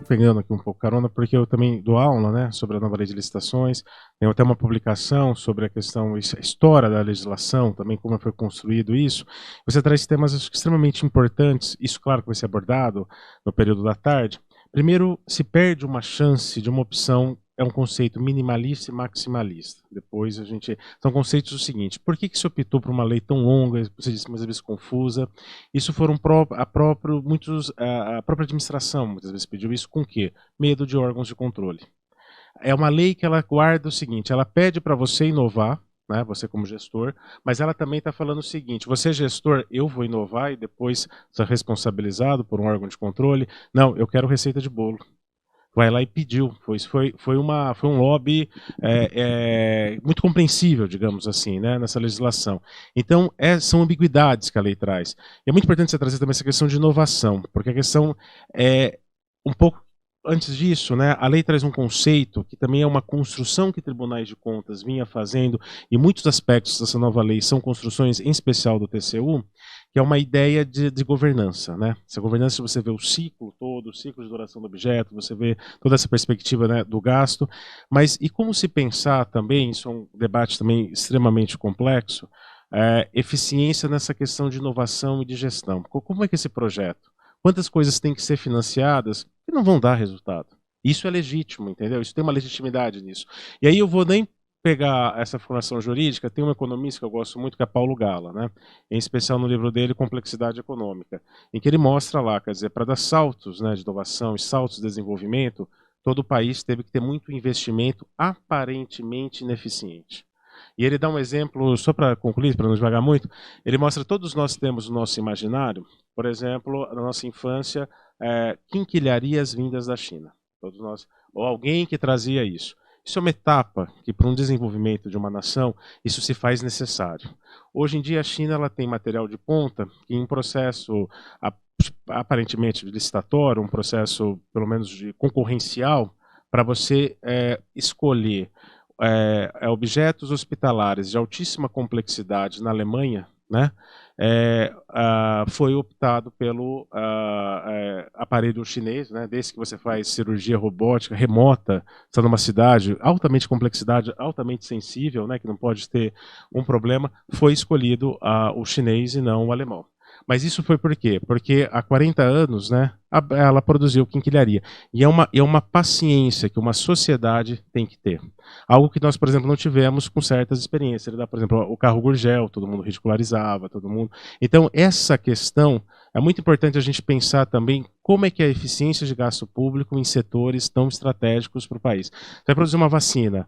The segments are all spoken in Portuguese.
tô pegando aqui um pouco carona, porque eu também dou aula, né, sobre a nova lei de licitações, tenho até uma publicação sobre a questão, a história da legislação, também como foi construído isso. Você traz temas extremamente importantes, isso claro que vai ser abordado no período da tarde. Primeiro, se perde uma chance de uma opção, é um conceito minimalista e maximalista. Depois a gente... São conceitos o seguinte, por que se optou por uma lei tão longa, você disse muitas vezes confusa? Isso foram a própria administração, muitas vezes pediu isso com o quê? Medo de órgãos de controle. É uma lei que ela guarda o seguinte, ela pede para você inovar, né, você como gestor, mas ela também está falando o seguinte, você é gestor, eu vou inovar e depois ser responsabilizado por um órgão de controle? Não, eu quero receita de bolo. Vai lá e pediu. Foi um lobby muito compreensível, digamos assim, né, nessa legislação. Então, são ambiguidades que a lei traz. E é muito importante você trazer também essa questão de inovação, porque a questão é um pouco antes disso, né, a lei traz um conceito que também é uma construção que tribunais de contas vinha fazendo, e muitos aspectos dessa nova lei são construções, em especial do TCU, que é uma ideia de governança, né? Essa governança, você vê o ciclo todo, o ciclo de duração do objeto, você vê toda essa perspectiva, né, do gasto, mas e como se pensar também, isso é um debate também extremamente complexo, eficiência nessa questão de inovação e de gestão. Como é que esse projeto? Quantas coisas têm que ser financiadas que não vão dar resultado? Isso é legítimo, entendeu? Isso tem uma legitimidade nisso. E aí eu vou nem pegar essa formação jurídica, tem um economista que eu gosto muito, que é Paulo Gala, né? Em especial no livro dele, Complexidade Econômica, em que ele mostra lá, quer dizer, para dar saltos, né, de inovação e saltos de desenvolvimento, todo o país teve que ter muito investimento aparentemente ineficiente. E ele dá um exemplo, só para concluir, para não devagar muito, ele mostra que todos nós temos no nosso imaginário, por exemplo, na nossa infância, quinquilharias vindas da China. Todos nós, ou alguém que trazia isso. Isso é uma etapa que, para um desenvolvimento de uma nação, isso se faz necessário. Hoje em dia, a China ela tem material de ponta que, em processo aparentemente licitatório, um processo, pelo menos, de concorrencial, para você escolher objetos hospitalares de altíssima complexidade na Alemanha, né, foi optado pelo aparelho chinês, né, desse que você faz cirurgia robótica remota, está numa cidade altamente complexidade, altamente sensível, né, que não pode ter um problema, foi escolhido o chinês e não o alemão. Mas isso foi por quê? Porque há 40 anos, né, ela produziu quinquilharia. E é uma paciência que uma sociedade tem que ter. Algo que nós, por exemplo, não tivemos com certas experiências. Ele dá, por exemplo, o carro Gurgel, todo mundo ridicularizava, todo mundo. Então, essa questão, é muito importante a gente pensar também como é que é a eficiência de gasto público em setores tão estratégicos para o país. Você vai produzir uma vacina,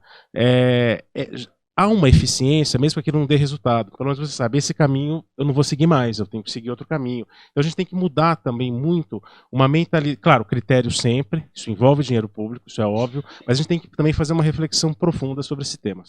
há uma eficiência, mesmo que não dê resultado. Pelo menos você sabe, esse caminho eu não vou seguir mais, eu tenho que seguir outro caminho. Então a gente tem que mudar também muito uma mentalidade, claro, critério sempre, isso envolve dinheiro público, isso é óbvio, mas a gente tem que também fazer uma reflexão profunda sobre esse tema.